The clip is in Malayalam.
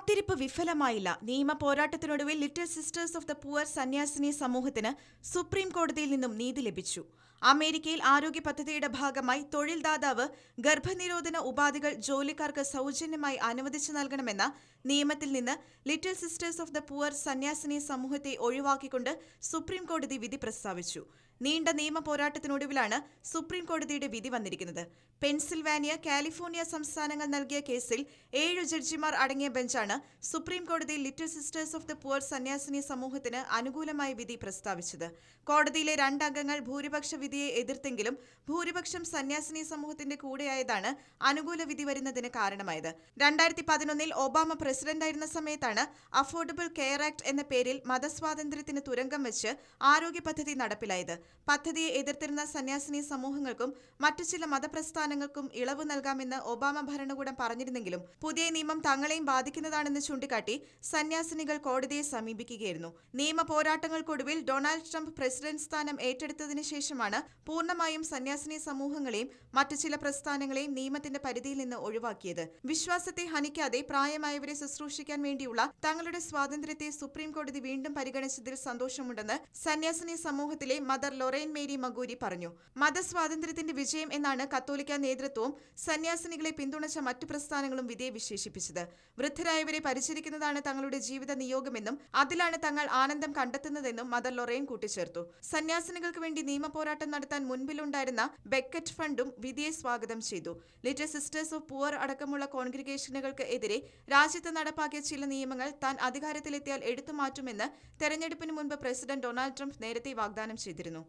കാത്തിരിപ്പ് വിഫലമായില്ല. നിയമ പോരാട്ടത്തിനൊടുവിൽ Little Sisters of the Poor സന്യാസിനി സമൂഹത്തിന് സുപ്രീം കോടതിയിൽ നിന്നും നീതി ലഭിച്ചു. അമേരിക്കയിൽ ആരോഗ്യ പദ്ധതിയുടെ ഭാഗമായി തൊഴിൽ ദാതാവ് ഗർഭനിരോധന ഉപാധികൾ ജോലിക്കാർക്ക് സൗജന്യമായി അനുവദിച്ചു നൽകണമെന്ന നിയമത്തിൽ നിന്ന് Little Sisters of the Poor സന്യാസിനി സമൂഹത്തെ ഒഴിവാക്കിക്കൊണ്ട് സുപ്രീം കോടതി വിധി പ്രസ്താവിച്ചു. നീണ്ട നിയമ പോരാട്ടത്തിനൊടുവിലാണ് സുപ്രീം കോടതിയുടെ വിധി വന്നിരിക്കുന്നത്. പെൻസിൽവാനിയ, കാലിഫോർണിയ സംസ്ഥാനങ്ങൾ നൽകിയ കേസിൽ 7 ജഡ്ജിമാർ അടങ്ങിയ ബെഞ്ചാണ് സുപ്രീം കോടതിയിൽ Little Sisters of the Poor സന്യാസിനി സമൂഹത്തിന് അനുകൂലമായ വിധി പ്രസ്താവിച്ചത്. കോടതിയിലെ 2 അംഗങ്ങൾ ഭൂരിപക്ഷ വിധിയെ എതിർത്തെങ്കിലും ഭൂരിപക്ഷം സന്യാസിനി സമൂഹത്തിന്റെ കൂടെയായതാണ് അനുകൂല വിധി വരുന്നതിന് കാരണമായത്. 2011 ഒബാമ പ്രസിഡന്റായിരുന്ന സമയത്താണ് അഫോർഡബിൾ കെയർ ആക്ട് എന്ന പേരിൽ മതസ്വാതന്ത്ര്യത്തിന് തുരങ്കം വെച്ച് ആരോഗ്യ പദ്ധതി നടപ്പിലായത്. പദ്ധതിയെ എതിർത്തിരുന്ന സന്യാസിനി സമൂഹങ്ങൾക്കും മറ്റു ചില മതപ്രസ്ഥാനങ്ങൾക്കും ഇളവ് നൽകാമെന്ന് ഒബാമ ഭരണകൂടം പറഞ്ഞിരുന്നെങ്കിലും പുതിയ നിയമം തങ്ങളെയും ബാധിക്കുന്നതാണെന്ന് ചൂണ്ടിക്കാട്ടി സന്യാസിനികൾ കോടതിയെ സമീപിക്കുകയായിരുന്നു. നിയമ പോരാട്ടങ്ങൾക്കൊടുവിൽ ഡൊണാൾഡ് ട്രംപ് പ്രസിഡന്റ് സ്ഥാനം ഏറ്റെടുത്തതിനു ശേഷമാണ് പൂർണ്ണമായും സന്യാസിനി സമൂഹങ്ങളെയും മറ്റു ചില പ്രസ്ഥാനങ്ങളെയും നിയമത്തിന്റെ പരിധിയിൽ നിന്ന് ഒഴിവാക്കിയത്. വിശ്വാസത്തെ ഹനിക്കാതെ പ്രായമായവരെ ശുശ്രൂഷിക്കാൻ വേണ്ടിയുള്ള തങ്ങളുടെ സ്വാതന്ത്ര്യത്തെ സുപ്രീം കോടതി വീണ്ടും പരിഗണിച്ചതിൽ സന്തോഷമുണ്ടെന്ന് സന്യാസിനി സമൂഹത്തിലെ മദർ ലൊറൈൻ മേരി മഗൂരി പറഞ്ഞു. മതസ്വാതന്ത്ര്യത്തിന്റെ വിജയം എന്നാണ് കത്തോലിക്ക നേതൃത്വവും സന്യാസിനികളെ പിന്തുണച്ച മറ്റു പ്രസ്ഥാനങ്ങളും വിധിയെ വിശേഷിപ്പിച്ചത്. വൃദ്ധരായവരെ പരിചരിക്കുന്നതാണ് തങ്ങളുടെ ജീവിത നിയോഗമെന്നും അതിലാണ് തങ്ങൾ ആനന്ദം കണ്ടെത്തുന്നതെന്നും മദർ ലൊറൈൻ കൂട്ടിച്ചേർത്തു. സന്യാസിനികൾക്ക് വേണ്ടി നിയമ പോരാട്ടം നടത്താൻ മുൻപിലുണ്ടായിരുന്ന ബെക്കറ്റ് ഫണ്ടും വിധിയെ സ്വാഗതം ചെയ്തു. ലിറ്റിൽ സിസ്റ്റേഴ്സ് ഓഫ് പുവർ അടക്കമുള്ള കോൺഗ്രിഗേഷനുകൾക്ക് എതിരെ രാജ്യത്ത് നടപ്പാക്കിയ ചില നിയമങ്ങൾ താൻ അധികാരത്തിലെത്തിയാൽ എടുത്തുമാറ്റുമെന്ന് തെരഞ്ഞെടുപ്പിന് മുൻപ് പ്രസിഡന്റ് ഡൊണാൾഡ് ട്രംപ് നേരത്തെ വാഗ്ദാനം ചെയ്തിരുന്നു.